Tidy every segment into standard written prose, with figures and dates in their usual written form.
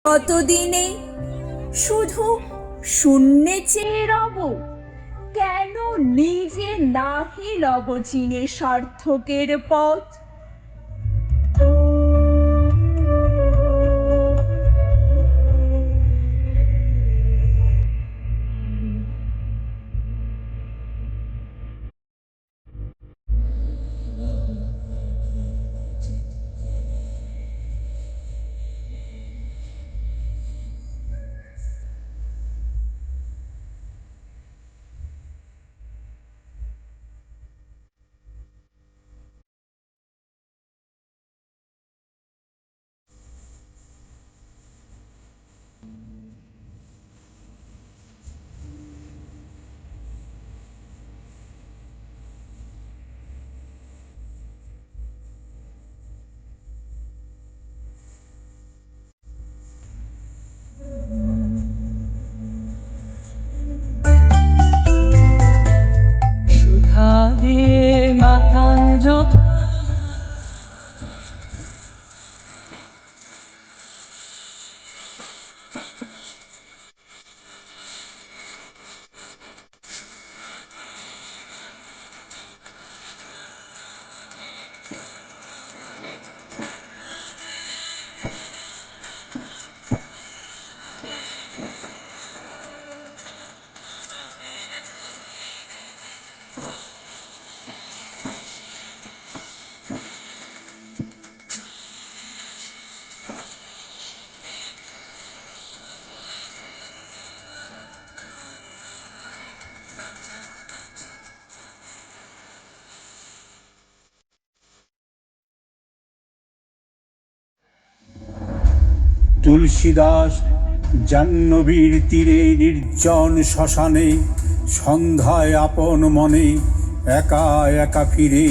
কতদিনে শুধু শূন্যে চেয়ে রব, কেন নিজে নাহি লব চিনে সার্থকের পথ। সুধা দিয়ে মাতাঞ্জ তুলসীদাস জাহ্নবীর তীরে নির্জন শ্মশানে সন্ধ্যায় আপন মনে একা একা ফিরে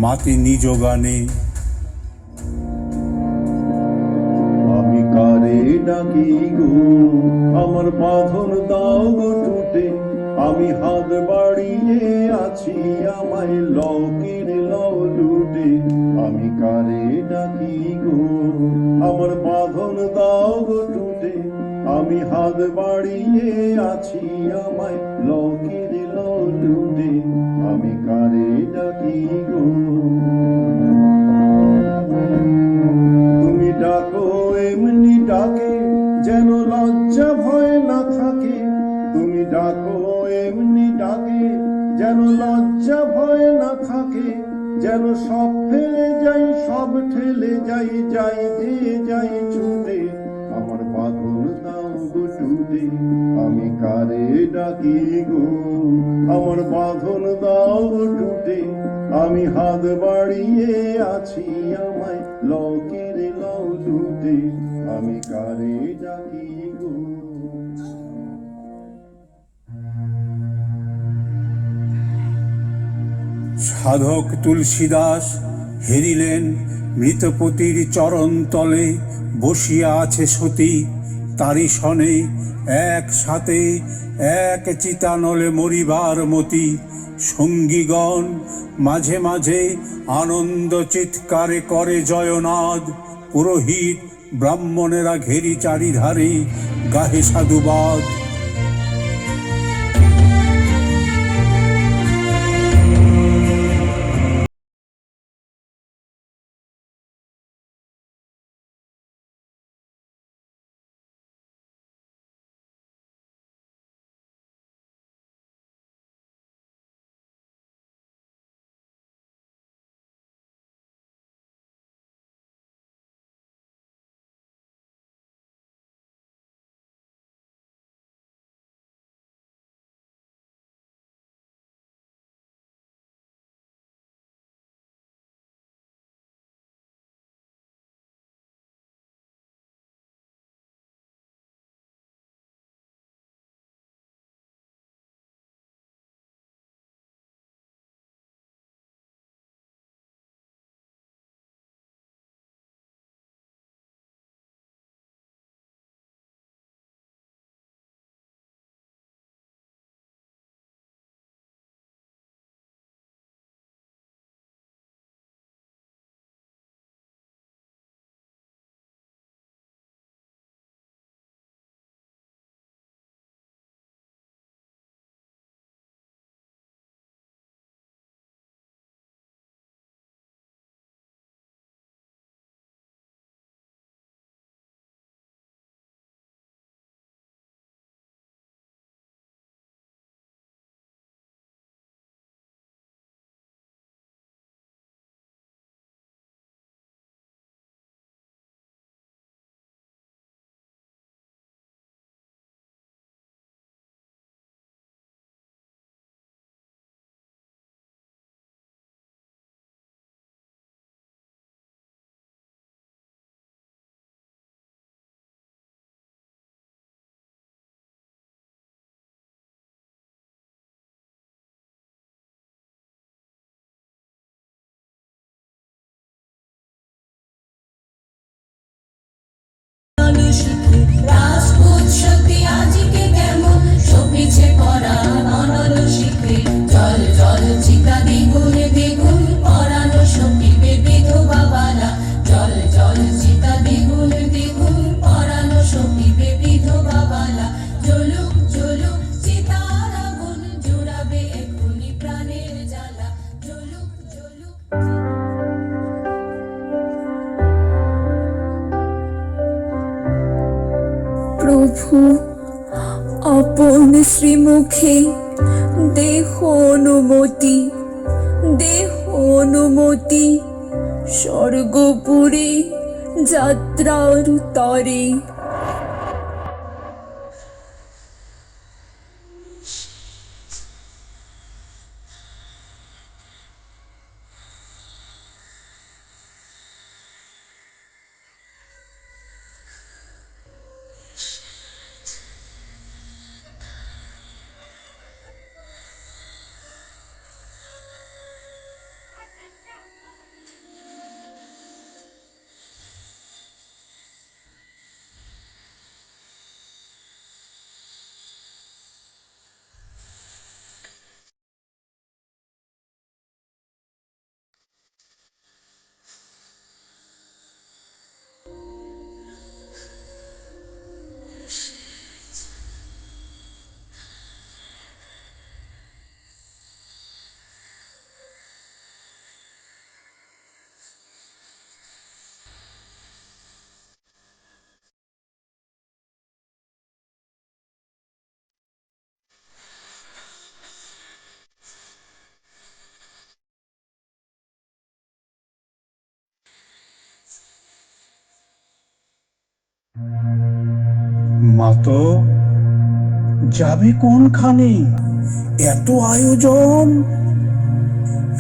মাতে নিজ গানে। আমি কারে ডাকি গো, আমার বাঁধন দাও গো টুটে, আমি হাত বাড়িয়ে আছি, আমায় লকের লও লুটে। আমি কারে ডাকি গো, আমার বাঁধন দাও গো টুটে, আমি হাত বাড়িয়ে আছি, আমায় লকের লও লুটে। আমি কারে ডাকি গো, তুমি ডাকো এমনি ডাকে যেন লজ্জা ভয় না থাকে। তুমি ডাকো এমনি ডাকে যেন লজ্জা ভয় না থাকে। যেন সব ফেলে যাই, সব ঠেলে যাই, যাই দিয়ে যাই ছুটে, আমার বাঁধন দাও গো টুটে। আমি কারে ডাকি গো, আমার বাঁধন দাও গো টুটে, আমি হাত বাড়িয়ে আছি, আমায় লকের লও লুটে। আমি কারে ডাকি গো। সাধক তুলসীদাস হেরিলেন মৃতপতির চরণ তলে বসিয়া আছে সতী, তারি সনে একসাথে এক চিতানলে মরিবার মতি। সঙ্গীগণ মাঝে মাঝে আনন্দ চিৎকারে করে জয়নাদ, পুরোহিত ব্রাহ্মণেরা ঘেরি চারিধারে গাহে সাধুবাদ। প্রভু আপন শ্রীমুখে দেহ অনুমতি, দেহ অনুমতি, স্বর্গপুরে যাত্রার তরে। মাতো, যাবে কোনখানে? এত আয়োজন,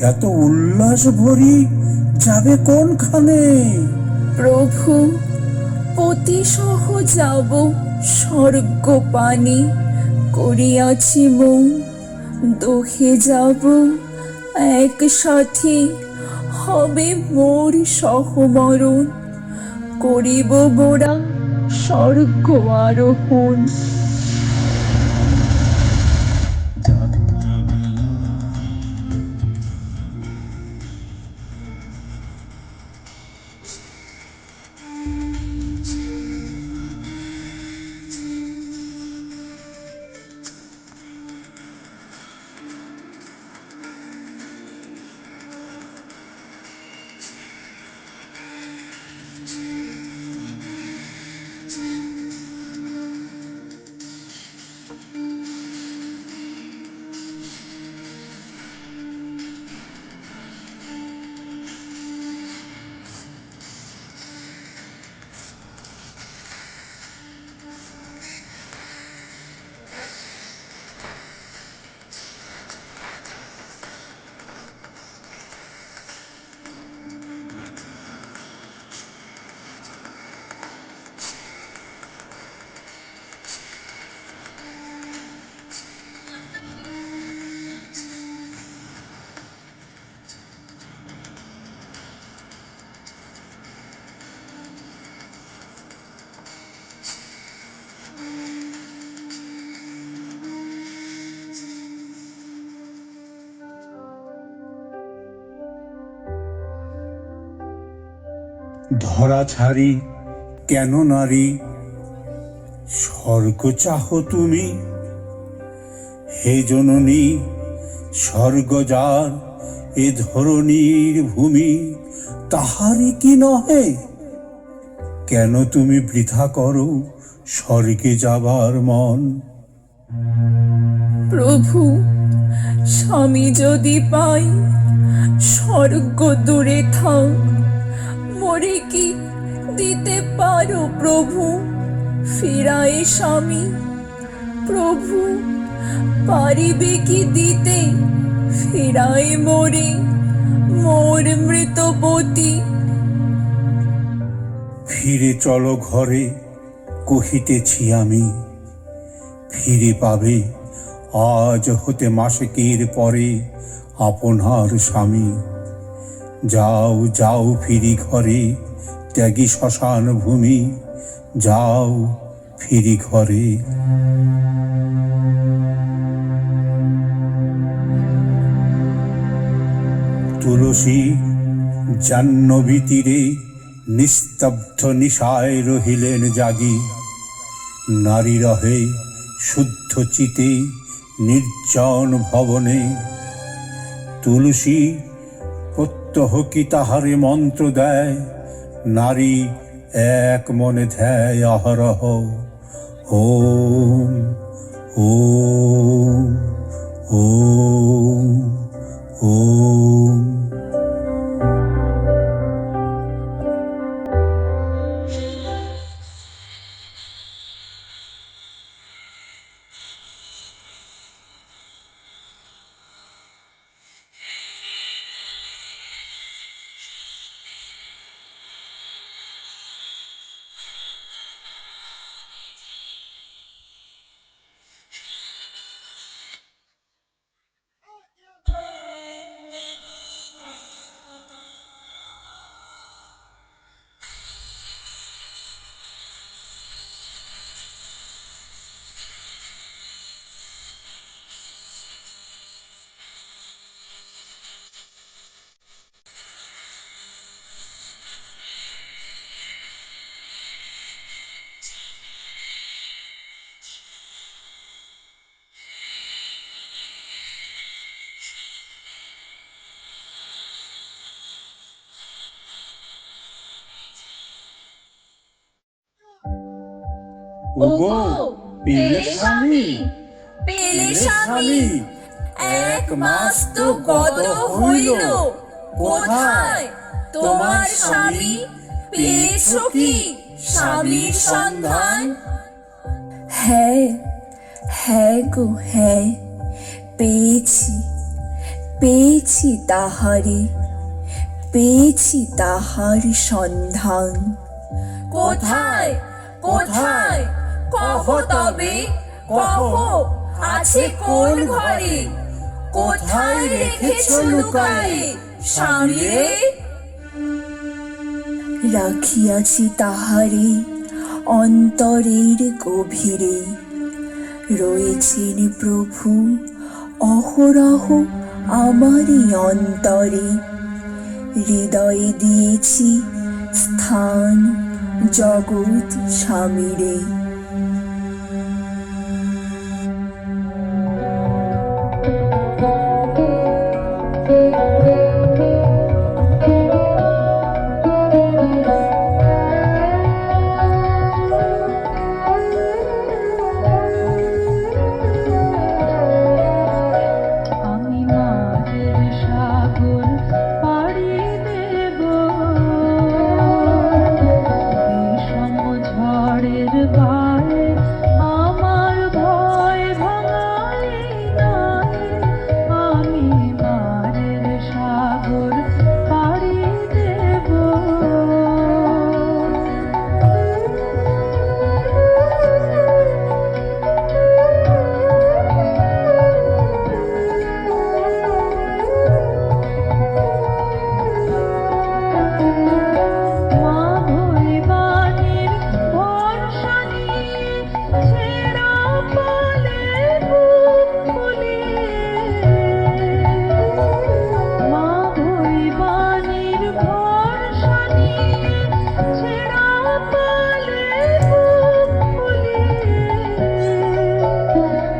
এত উল্লাস ভরি যাবে কোনখানে? প্রভু পতিসহ যাব স্বর্গ পানে, করিয়াছি মন দোহে যাব একসাথে, হবে মোর সহমরণ, করিব মোরা স্বর্গ আরোহণ। ধরা ছাড়ি কেন নারী, স্বর্গ চাহ তুমি? হে জননী স্বর্গ যার এ ধরণীর ভূমি, তাহারই কি নহে? কেন তুমি বৃথা করো স্বর্গে যাবার মন? প্রভু স্বামী যদি পাই স্বর্গ দূরে থাক, মরে কি দিতে পারো প্রভু ফিরায় স্বামী? প্রভু পারিবে কি দিতে ফিরায় মোরে মোর মৃতপতি? ফিরে চলো ঘরে কহিতেছি আমি, ফিরে পাবে আজ হতে মাসেকের পরে আপনার স্বামী। যাও যাও ফিরি ঘরে ত্যাগী শ্মশান ভূমি, যাও ফিরি ঘরে। তুলসী জাহ্নবী তীরে নিস্তব্ধ নিশায় রহিলেন জাগি, নারী রহে শুদ্ধ চিতে নির্জন ভবনে। তুলসী প্রত্যহ কি তাহারে মন্ত্র দেয়, নারী এক মনে ধ্যায় অহরহ ওম ওম ওম ওম। ওগো পেলে স্বামী, পেলে স্বামী, 1 মাস তো গত হইল, কোথায় তোমার স্বামী? পেয়েছো কি স্বামীর সন্ধান? হ্যাঁ হ্যাঁ গো হ্যাঁ, পেয়েছি পেয়েছি তাহারে, পেয়েছি তাহার সন্ধান। কোথায় কোথায় কহ তবে, কহ আছে কোন ঘরে? কোথায় রেখেছ লুকায়ে স্বামীরে? রাখিয়াছি তাহারে অন্তরের গভীরে, রয়েছেন প্রভু অহরহ আমারই অন্তরে। হৃদয়ে দিয়েছি স্থান জগৎ স্বামীরে। আমি মাঝের সাগর পাড়ি দেব, বিষম ঝড়ের গায়ে আমার ভয় ভাঙাই নাই। আমি মাঝের সাগর পাড়ি দেব। মা ভৈবানীর ভরসা নিয়ে ছেঁড়া পালে বুক ফুলিয়ে, মা ভৈবানীর ভরসা নিয়ে ছেঁড়া পালে বুক ফুলিয়ে,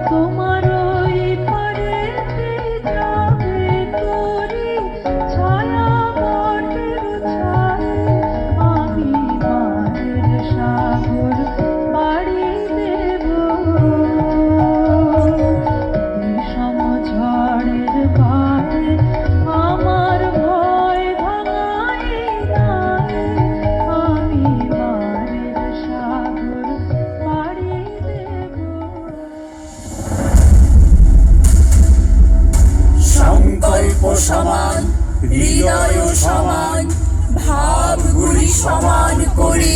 তোমার ওই পারেতে যাবে তোরি ছায়া বটের ছায়ে। আমি মায়ের সাগর পাড়ি দেব, বিষম ঝড়ের গায়ে আমার ভয় ভাঙাই নাই। আমি মায়ের সাগর পাড়ি দেব। সংকল্প সমান, হৃদয় সমান, ভাবগুলি সমান করে